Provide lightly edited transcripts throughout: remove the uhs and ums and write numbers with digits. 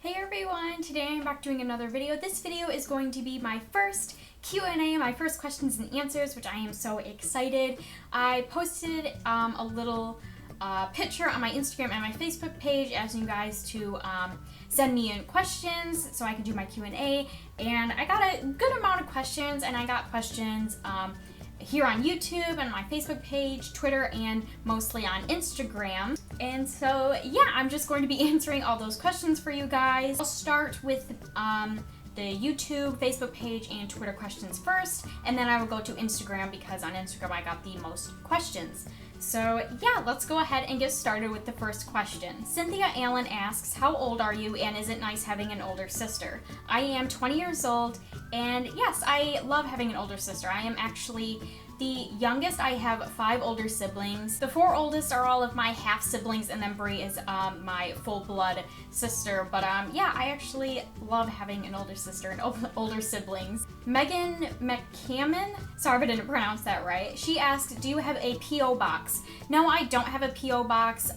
Hey everyone, today I'm back doing another video. This video is going to be my first Q&A, my first questions and answers, which I am so excited. I posted a little picture on my Instagram and my Facebook page asking you guys to send me in questions so I can do my Q&A, and I got a good amount of questions, and I got questions here on YouTube and my Facebook page, Twitter, and mostly on Instagram. And so yeah, I'm just going to be answering all those questions for you guys. I'll start with the YouTube, Facebook page, and Twitter questions first, and then I will go to Instagram because on Instagram I got the most questions. So yeah, let's go ahead and get started with the first question. Cynthia Allen asks, how old are you, and is it nice having an older sister? I am 20 years old, and yes, I love having an older sister. I am actually the youngest. I have 5 older siblings. The 4 oldest are all of my half siblings, and then Brie is my full blood sister. But yeah, I actually love having an older sister and older siblings. Megan McCammon, sorry if I didn't pronounce that right. She asked, do you have a P.O. box? No, I don't have a P.O. box.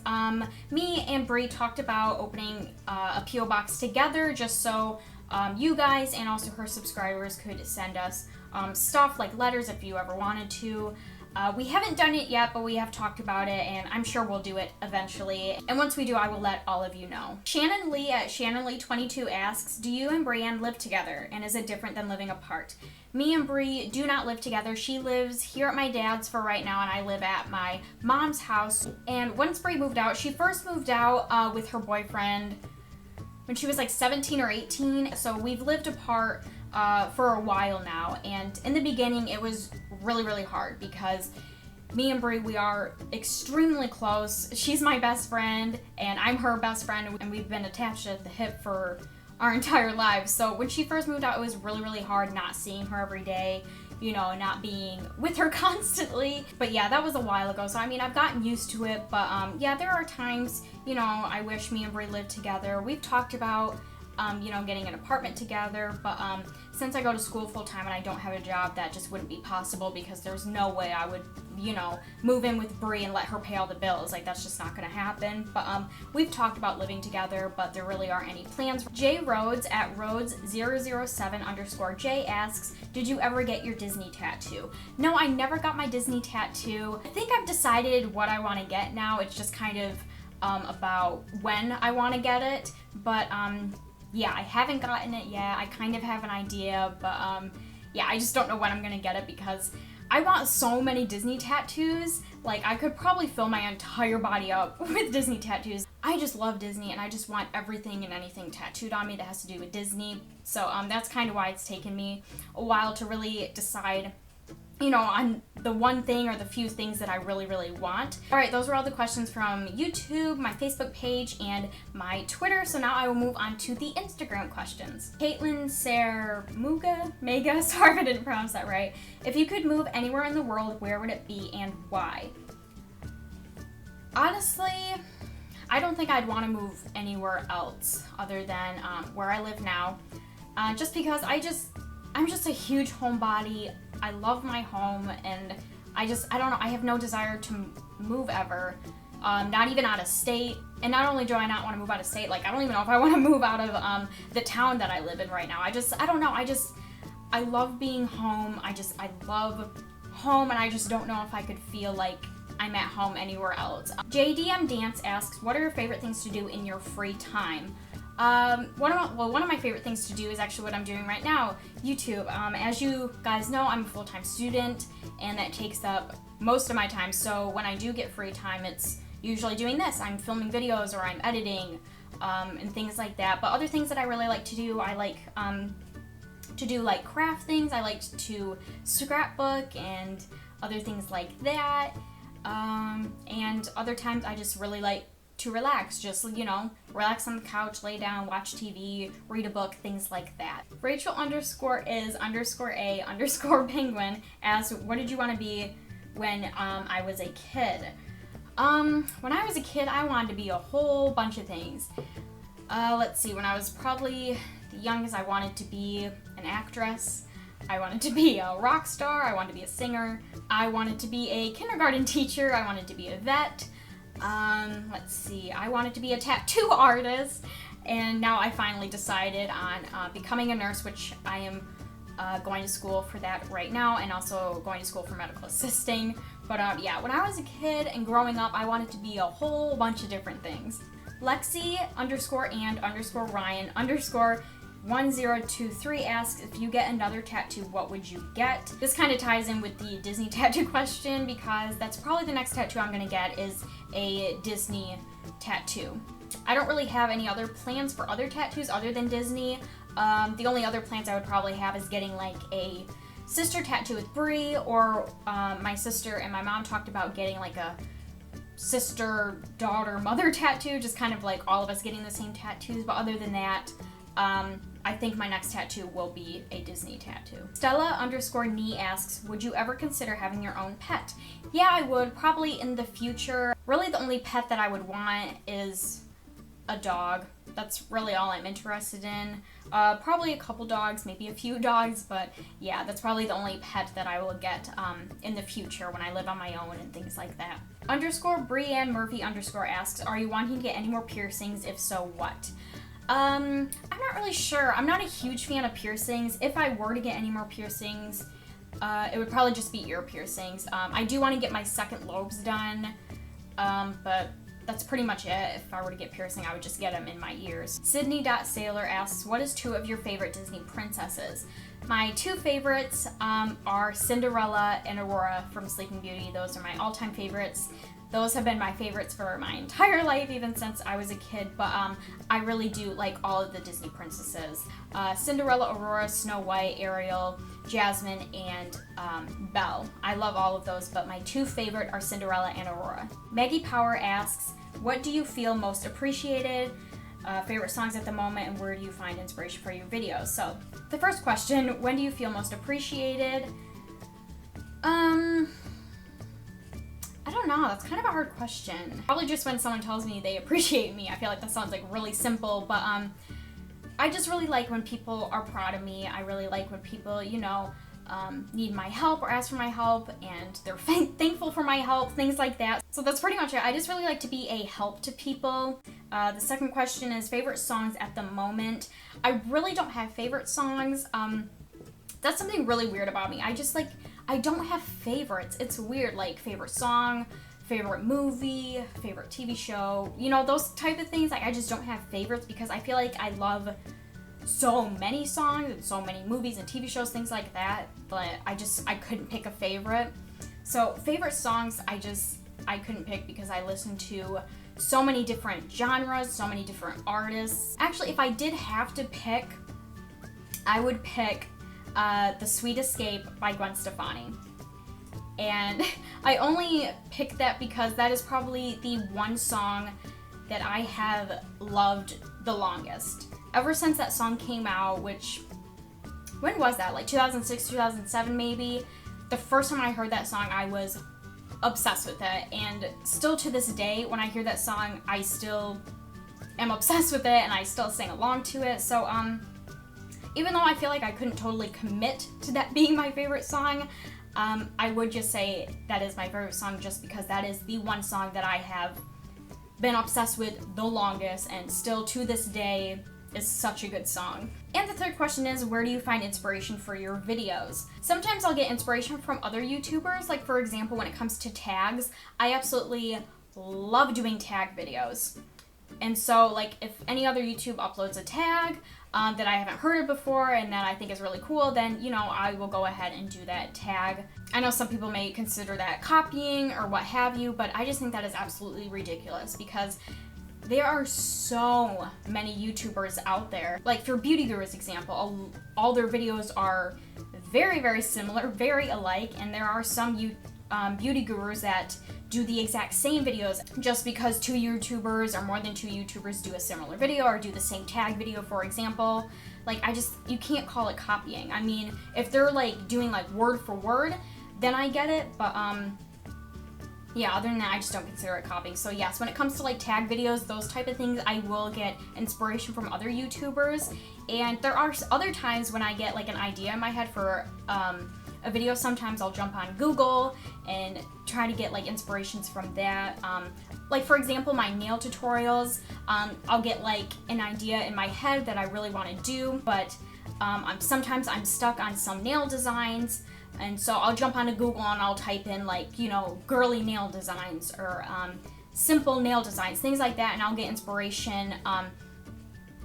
Me and Brie talked about opening a P.O. box together just so you guys and also her subscribers could send us stuff like letters if you ever wanted to. We haven't done it yet, but we have talked about it, and I'm sure we'll do it eventually. And once we do, I will let all of you know. Shannon Lee at Shannon Lee 22 asks, do you and Brienne live together, and is it different than living apart? Me and Brie do not live together. She lives here at my dad's for right now, and I live at my mom's house. And once Brie moved out, she first moved out with her boyfriend when she was like 17 or 18, so we've lived apart for a while now, and in the beginning it was really hard because me and Brie, we are extremely close. She's my best friend and I'm her best friend, and we've been attached at the hip for our entire lives. So when she first moved out, it was really hard not seeing her every day, you know, not being with her constantly. But yeah, that was a while ago, so I mean, I've gotten used to it. But yeah, there are times, you know, I wish me and Brie lived together. We've talked about you know, getting an apartment together, but since I go to school full time and I don't have a job, that just wouldn't be possible because there's no way I would, you know, move in with Brie and let her pay all the bills. Like, that's just not gonna happen. But we've talked about living together, but there really aren't any plans. Jay Rhodes at Rhodes007_J asks, did you ever get your Disney tattoo? No, I never got my Disney tattoo. I think I've decided what I want to get now. It's just kind of about when I want to get it, but yeah, I haven't gotten it yet. I kind of have an idea, but yeah, I just don't know when I'm gonna get it because I want so many Disney tattoos. Like, I could probably fill my entire body up with Disney tattoos. I just love Disney, and I just want everything and anything tattooed on me that has to do with Disney. So that's kind of why it's taken me a while to really decide, you know, on the one thing or the few things that I really want. All right, those were all the questions from YouTube, my Facebook page, and my Twitter. So now I will move on to the Instagram questions. Caitlin Mega, sorry if I didn't pronounce that right. If you could move anywhere in the world, where would it be and why? Honestly, I don't think I'd want to move anywhere else other than where I live now. Just because I'm just a huge homebody. I love my home, and I don't know, I have no desire to move ever, not even out of state. And not only do I not want to move out of state, like, I don't even know if I want to move out of the town that I live in right now. I don't know, I love being home. I love home, and I just don't know if I could feel like I'm at home anywhere else. JDM Dance asks, what are your favorite things to do in your free time? One of my favorite things to do is actually what I'm doing right now, YouTube. As you guys know, I'm a full-time student, and that takes up most of my time. So when I do get free time, it's usually doing this. I'm filming videos, or I'm editing, and things like that. But other things that I really like to do, I like to do like craft things. I like to scrapbook and other things like that. And other times I just really like to relax, just, you know, relax on the couch, lay down, watch TV, read a book, things like that. Rachel_is_a_penguin asks, what did you want to be when I was a kid? When I was a kid, I wanted to be a whole bunch of things. Let's see, when I was probably the youngest, I wanted to be an actress. I wanted to be a rock star. I wanted to be a singer. I wanted to be a kindergarten teacher. I wanted to be a vet. Let's see, I wanted to be a tattoo artist, And now I finally decided on becoming a nurse, which I am going to school for that right now, and also going to school for medical assisting. But yeah, when I was a kid and growing up, I wanted to be a whole bunch of different things. Lexi_and_Ryan_1023 asks, if you get another tattoo, what would you get? This kind of ties in with the Disney tattoo question, because that's probably the next tattoo I'm gonna get is a Disney tattoo. I don't really have any other plans for other tattoos other than Disney. The only other plans I would probably have is getting like a sister tattoo with Brie, or my sister and my mom talked about getting like a sister, daughter, mother tattoo, just kind of like all of us getting the same tattoos. But other than that, I think my next tattoo will be a Disney tattoo. Stella_knee asks, would you ever consider having your own pet? Yeah, I would, probably in the future. Really the only pet that I would want is a dog. That's really all I'm interested in. Probably a couple dogs, maybe a few dogs, but yeah, that's probably the only pet that I will get in the future when I live on my own and things like that. _Brianne_Murphy_ asks, are you wanting to get any more piercings? If so, what? I'm not really sure. I'm not a huge fan of piercings. If I were to get any more piercings, it would probably just be ear piercings. I do want to get my second lobes done, but that's pretty much it. If I were to get piercing, I would just get them in my ears. Sydney.Sailor asks, what is 2 of your favorite Disney princesses? My 2 favorites are Cinderella and Aurora from Sleeping Beauty. Those are my all-time favorites. Those have been my favorites for my entire life, even since I was a kid, but I really do like all of the Disney princesses. Cinderella, Aurora, Snow White, Ariel, Jasmine, and Belle. I love all of those, but my 2 favorite are Cinderella and Aurora. Maggie Power asks, what do you feel most appreciated? Favorite songs at the moment, and where do you find inspiration for your videos? So, the first question, when do you feel most appreciated? I don't know, that's kind of a hard question. Probably just when someone tells me they appreciate me. I feel like that sounds like really simple, but I just really like when people are proud of me. I really like when people, you know, need my help or ask for my help, and they're thankful for my help, things like that. So that's pretty much it. I just really like to be a help to people. The second question is favorite songs at the moment. I really don't have favorite songs. That's something really weird about me. I don't have favorites. It's weird, like favorite song, favorite movie, favorite TV show, you know, those type of things. Like I just don't have favorites because I feel like I love so many songs and so many movies and TV shows, things like that, but I couldn't pick a favorite. So favorite songs, I couldn't pick because I listen to so many different genres, so many different artists. Actually, if I did have to pick, I would pick The Sweet Escape by Gwen Stefani. And I only picked that because that is probably the one song that I have loved the longest. Ever since that song came out, which, when was that? Like 2006, 2007 maybe? The first time I heard that song, I was obsessed with it. And still to this day, when I hear that song, I still am obsessed with it and I still sing along to it. So, even though I feel like I couldn't totally commit to that being my favorite song, I would just say that is my favorite song just because that is the one song that I have been obsessed with the longest and still to this day is such a good song. And the third question is, where do you find inspiration for your videos? Sometimes I'll get inspiration from other YouTubers, like for example when it comes to tags, I absolutely love doing tag videos. And so like if any other YouTube uploads a tag that I haven't heard of before and that I think is really cool, then, you know, I will go ahead and do that tag. I know some people may consider that copying or what have you, but I just think that is absolutely ridiculous because there are so many YouTubers out there. Like for Beauty Guru's example, all their videos are very, very similar, very alike, and there are some beauty gurus that do the exact same videos just because 2 YouTubers or more than 2 YouTubers do a similar video or do the same tag video, for example. Like you can't call it copying. I mean, if they're like doing like word for word, then I get it, but yeah, other than that, I just don't consider it copying. So yes, when it comes to like tag videos, those type of things, I will get inspiration from other YouTubers. And there are other times when I get like an idea in my head for a a video, sometimes I'll jump on Google and try to get like inspirations from that. Like for example, my nail tutorials, I'll get like an idea in my head that I really want to do, but sometimes I'm stuck on some nail designs, and so I'll jump onto Google and I'll type in like, you know, girly nail designs or simple nail designs, things like that, and I'll get inspiration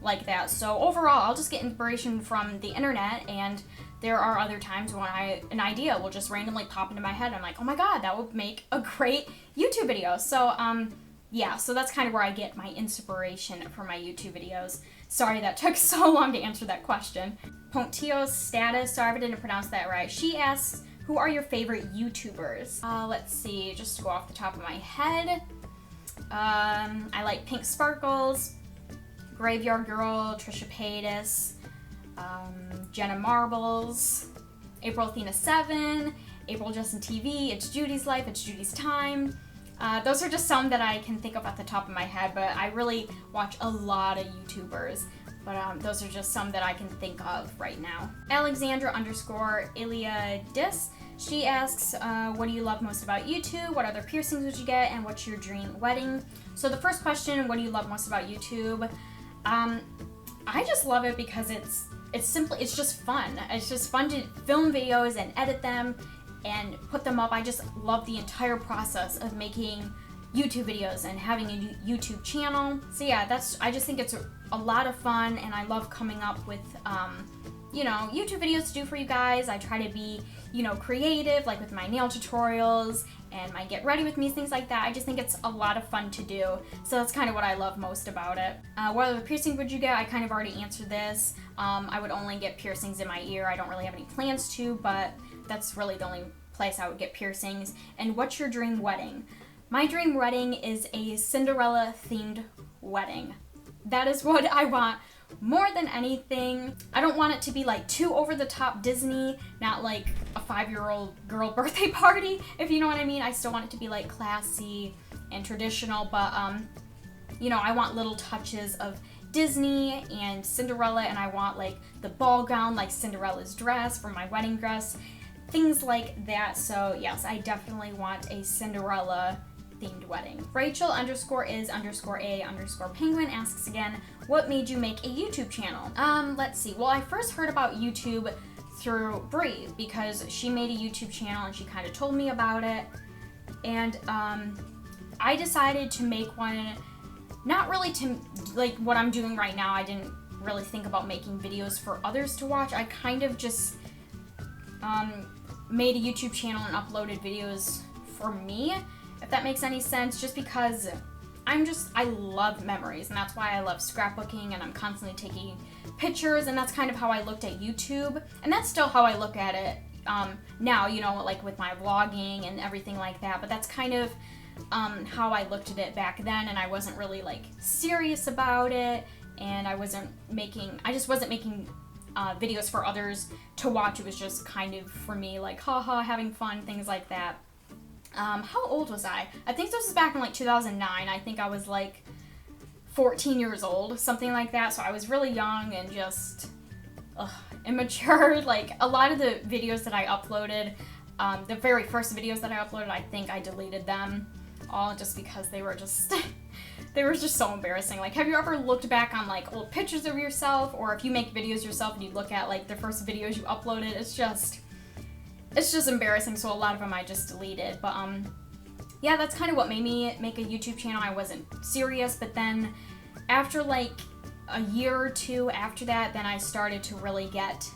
like that. So overall, I'll just get inspiration from the internet, and there are other times when an idea will just randomly pop into my head. I'm like, oh my god, that would make a great YouTube video. So yeah, so that's kind of where I get my inspiration for my YouTube videos. Sorry that took so long to answer that question. Pontio's status, sorry if I didn't pronounce that right. She asks, who are your favorite YouTubers? Let's see, just to go off the top of my head. I like Pink Sparkles, Graveyard Girl, Trisha Paytas, Jenna Marbles, April Athena 7, April Justin TV, It's Judy's Life, It's Judy's Time. Those are just some that I can think of at the top of my head, but I really watch a lot of YouTubers. But those are just some that I can think of right now. Alexandra_Iliadis. She asks, what do you love most about YouTube? What other piercings would you get? And what's your dream wedding? So the first question, what do you love most about YouTube? I just love it because it's just fun. It's just fun to film videos and edit them and put them up. I just love the entire process of making YouTube videos and having a YouTube channel. So yeah, I just think it's a lot of fun, and I love coming up with, you know, YouTube videos to do for you guys. I try to be, you know, creative, like with my nail tutorials and my get ready with me, things like that. I just think it's a lot of fun to do. So that's kind of what I love most about it. What other piercing would you get? I kind of already answered this. I would only get piercings in my ear. I don't really have any plans to, but that's really the only place I would get piercings. And what's your dream wedding? My dream wedding is a Cinderella themed wedding. That is what I want more than anything. I don't want it to be like too over the top Disney, not like a 5-year-old girl birthday party, if you know what I mean. I still want it to be like classy and traditional, but you know, I want little touches of Disney and Cinderella, and I want like the ball gown, like Cinderella's dress for my wedding dress, things like that. So yes, I definitely want a Cinderella themed wedding. Rachel_is_a_penguin asks again, what made you make a YouTube channel? Let's see. Well, I first heard about YouTube through Bree because she made a YouTube channel and she kind of told me about it. And I decided to make one, not really to like what I'm doing right now. I didn't really think about making videos for others to watch. I kind of just made a YouTube channel and uploaded videos for me, if that makes any sense, just because I love memories, and that's why I love scrapbooking, and I'm constantly taking pictures, and that's kind of how I looked at YouTube, and that's still how I look at it now, you know, like with my vlogging and everything like that, but that's kind of how I looked at it back then, and I wasn't really like serious about it, and I just wasn't making videos for others to watch. It was just kind of for me, like haha, having fun, things like that. How old was I? I think this was back in like 2009. I think I was like 14 years old, something like that. So I was really young and just immature. Like a lot of the videos that I uploaded, the very first videos that I uploaded, I think I deleted them all just because they were just they were just so embarrassing. Like, have you ever looked back on like old pictures of yourself, or if you make videos yourself and you look at like the first videos you uploaded, it's just embarrassing. So a lot of them I just deleted. But yeah, that's kind of what made me make a YouTube channel. I wasn't serious, but then after like a year or two after that, then I started to really get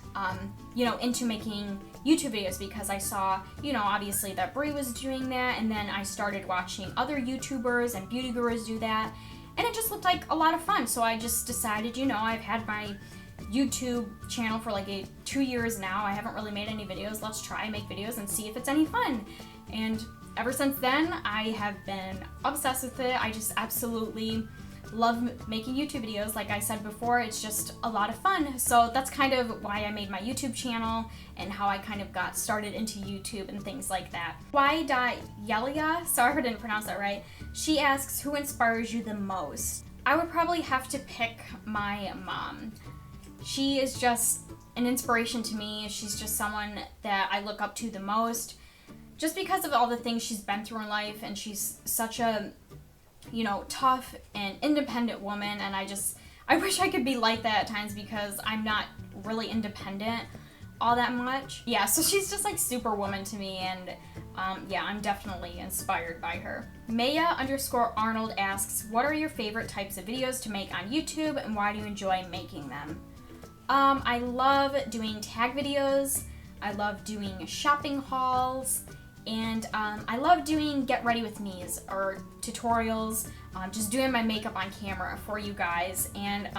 you know, into making YouTube videos because I saw, you know, obviously that Brie was doing that, and then I started watching other YouTubers and beauty gurus do that, and it just looked like a lot of fun. So I just decided, you know, I've had my YouTube channel for like 2 years now. I haven't really made any videos. Let's try and make videos and see if it's any fun. And ever since then, I have been obsessed with it. I just absolutely love making YouTube videos. Like I said before, it's just a lot of fun. So that's kind of why I made my YouTube channel and how I kind of got started into YouTube and things like that. Y.Yelia, sorry if I didn't pronounce that right. She asks, who inspires you the most? I would probably have to pick my mom. She is just an inspiration to me. She's just someone that I look up to the most, just because of all the things she's been through in life, and she's such a, you know, tough and independent woman, and I wish I could be like that at times because I'm not really independent all that much. Yeah, so she's just like superwoman to me, and yeah, I'm definitely inspired by her. Maya_Arnold asks, what are your favorite types of videos to make on YouTube, and why do you enjoy making them? I love doing tag videos, I love doing shopping hauls, and I love doing get ready with me's or tutorials, just doing my makeup on camera for you guys. And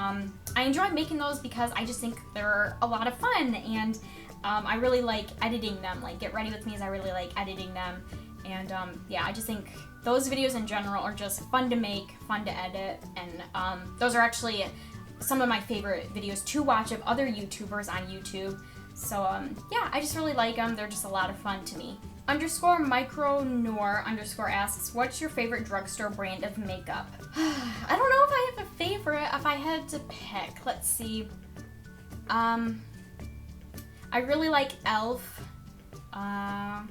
I enjoy making those because I just think they're a lot of fun, and I really like editing them. Like get ready with me's, I really like editing them. And yeah, I just think those videos in general are just fun to make, fun to edit, and those are actually some of my favorite videos to watch of other YouTubers on YouTube. So yeah, I just really like them. They're just a lot of fun to me. _micronor_ asks, what's your favorite drugstore brand of makeup? I don't know if I have a favorite. If I had to pick, let's see. I really like e.l.f. I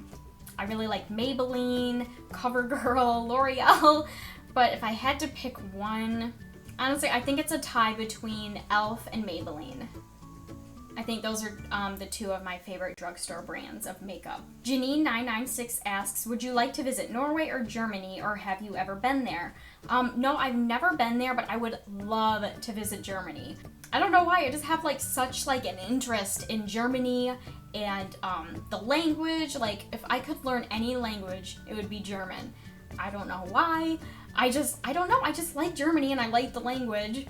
really like Maybelline, CoverGirl, L'Oreal. But if I had to pick one, honestly, I think it's a tie between e.l.f. and Maybelline. I think those are the two of my favorite drugstore brands of makeup. Janine996 asks, would you like to visit Norway or Germany, or have you ever been there? No, I've never been there, but I would love to visit Germany. I don't know why, I just have like such like an interest in Germany and the language. Like if I could learn any language, it would be German. I don't know why. I don't know, I just like Germany and I like the language.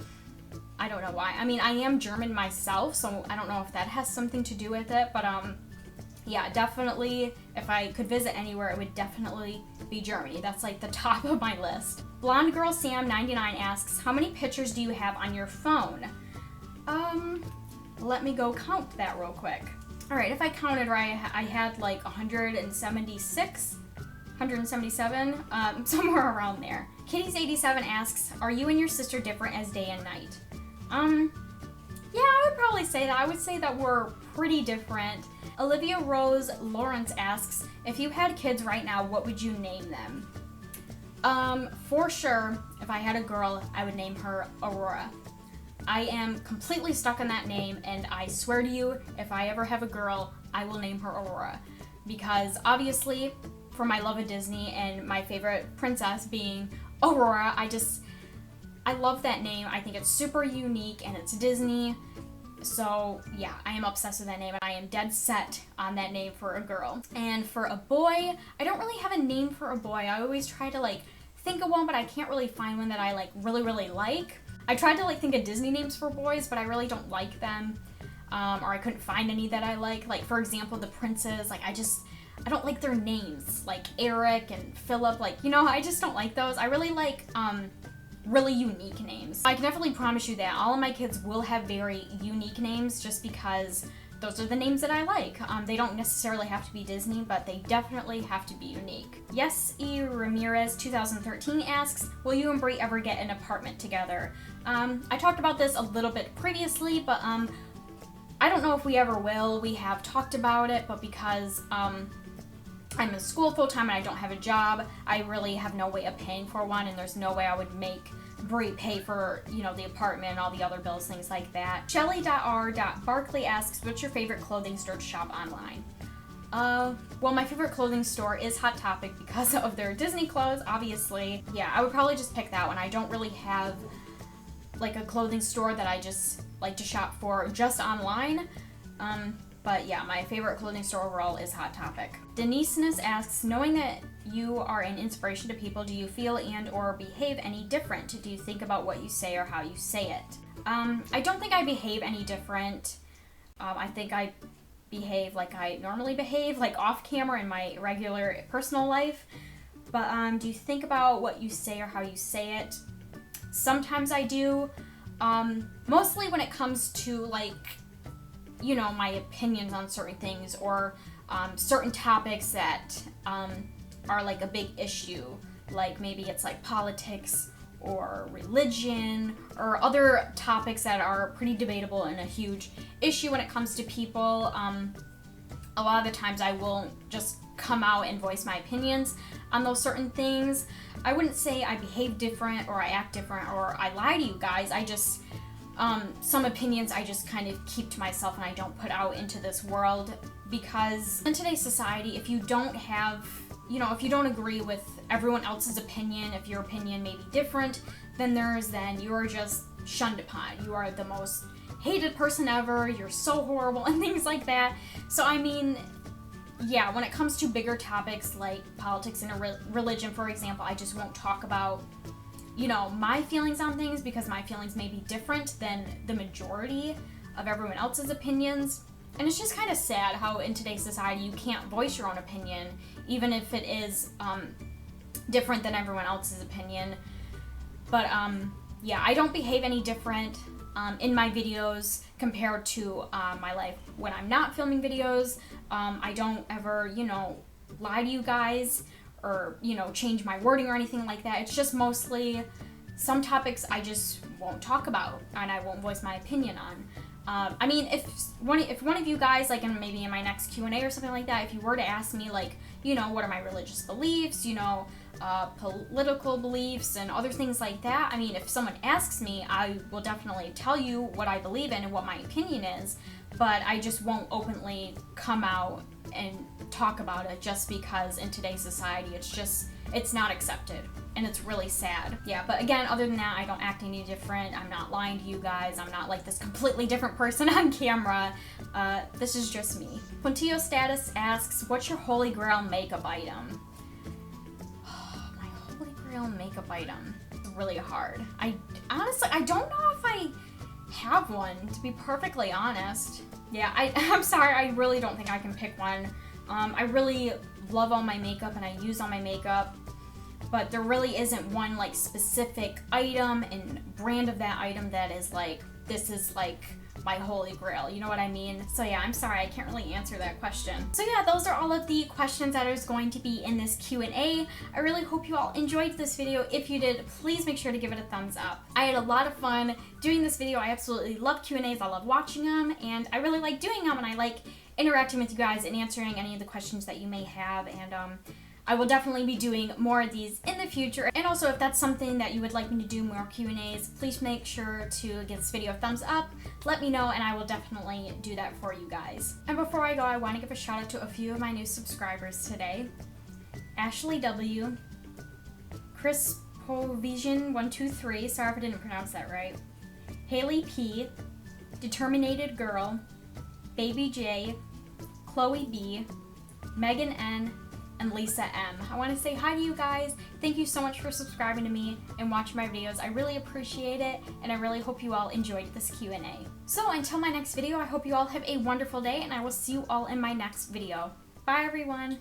I don't know why. I mean, I am German myself, so I don't know if that has something to do with it, but yeah, definitely, if I could visit anywhere, it would definitely be Germany. That's like the top of my list. Blonde Girl Sam99 asks, how many pictures do you have on your phone? Let me go count that real quick. All right, if I counted right, I had like 176, 177, somewhere around there. Kitties87 asks, are you and your sister different as day and night? Yeah, I would probably say that. I would say that we're pretty different. Olivia Rose Lawrence asks, if you had kids right now, what would you name them? For sure, if I had a girl, I would name her Aurora. I am completely stuck on that name, and I swear to you, if I ever have a girl, I will name her Aurora. Because obviously, for my love of Disney and my favorite princess being Aurora, I love that name. I think it's super unique and it's Disney. So yeah, I am obsessed with that name, and I am dead set on that name for a girl. And for a boy, I don't really have a name for a boy. I always try to like think of one, but I can't really find one that I like really like. I tried to like think of Disney names for boys, but I really don't like them. Or I couldn't find any that I like. Like for example, the princes, like I don't like their names, like Eric and Philip, like, you know, I just don't like those. I really like really unique names. I can definitely promise you that all of my kids will have very unique names, just because those are the names that I like. They don't necessarily have to be Disney, but they definitely have to be unique. Yes E. Ramirez 2013 asks, will you and Brie ever get an apartment together? I talked about this a little bit previously, but I don't know if we ever will. We have talked about it, but because I'm in school full-time and I don't have a job, I really have no way of paying for one, and there's no way I would make Brie pay for, you know, the apartment and all the other bills, things like that. Shelly.R.Barkley asks, what's your favorite clothing store to shop online? Well, my favorite clothing store is Hot Topic because of their Disney clothes, obviously. Yeah, I would probably just pick that one. I don't really have like a clothing store that I just like to shop for just online. But yeah, my favorite clothing store overall is Hot Topic. Deniseness asks, knowing that you are an inspiration to people, do you feel and or behave any different? Do you think about what you say or how you say it? I don't think I behave any different. I think I behave like I normally behave, like off camera in my regular personal life. But do you think about what you say or how you say it? Sometimes I do. Mostly when it comes to like, you know, my opinions on certain things, or certain topics that are like a big issue, like maybe it's like politics or religion or other topics that are pretty debatable and a huge issue when it comes to people, a lot of the times I won't just come out and voice my opinions on those certain things. I wouldn't say I behave different or I act different or I lie to you guys. I just, some opinions I just kind of keep to myself and I don't put out into this world, because in today's society, if you don't have, if you don't agree with everyone else's opinion, if your opinion may be different than theirs, then you are just shunned upon. You are the most hated person ever, you're so horrible, and things like that. So I mean, yeah, when it comes to bigger topics like politics and religion, for example, I just won't talk about, my feelings on things, because my feelings may be different than the majority of everyone else's opinions. And it's just kind of sad how in today's society you can't voice your own opinion, even if it is different than everyone else's opinion. But yeah, I don't behave any different in my videos compared to my life when I'm not filming videos. I don't ever, lie to you guys or, change my wording or anything like that. It's just mostly some topics I just won't talk about and I won't voice my opinion on. I mean, if one of you guys, like maybe in my next Q&A or something like that, if you were to ask me, like, what are my religious beliefs, political beliefs and other things like that, I mean, if someone asks me, I will definitely tell you what I believe in and what my opinion is, but I just won't openly come out and talk about it, just because in today's society it's not accepted and it's really sad. Yeah, but again, other than that, I don't act any different. I'm not lying to you guys. I'm not like this completely different person on camera. This is just me. Puntillo Status asks, what's your holy grail makeup item? My holy grail makeup item is really hard. Honestly, I don't know if I have one, to be perfectly honest. Yeah, I'm sorry, I really don't think I can pick one. I really love all my makeup and I use all my makeup, but there really isn't one like specific item and brand of that item that is like, this is like my holy grail, you know what I mean? So yeah, I'm sorry, I can't really answer that question. So yeah, those are all of the questions that is going to be in this Q&A. I really hope you all enjoyed this video. If you did, please make sure to give it a thumbs up. I had a lot of fun doing this video. I absolutely love Q&As, I love watching them, and I really like doing them, and I like interacting with you guys and answering any of the questions that you may have, and I will definitely be doing more of these in the future. And also, if that's something that you would like me to do more Q&As, please make sure to give this video a thumbs up, let me know, and I will definitely do that for you guys. And before I go, I want to give a shout out to a few of my new subscribers today. Ashley W, Chris Povision123, sorry if I didn't pronounce that right, Haley P, Determinated Girl, Baby J, Chloe B, Megan N, and Lisa M. I want to say hi to you guys. Thank you so much for subscribing to me and watching my videos. I really appreciate it, and I really hope you all enjoyed this Q&A. So until my next video, I hope you all have a wonderful day, and I will see you all in my next video. Bye, everyone.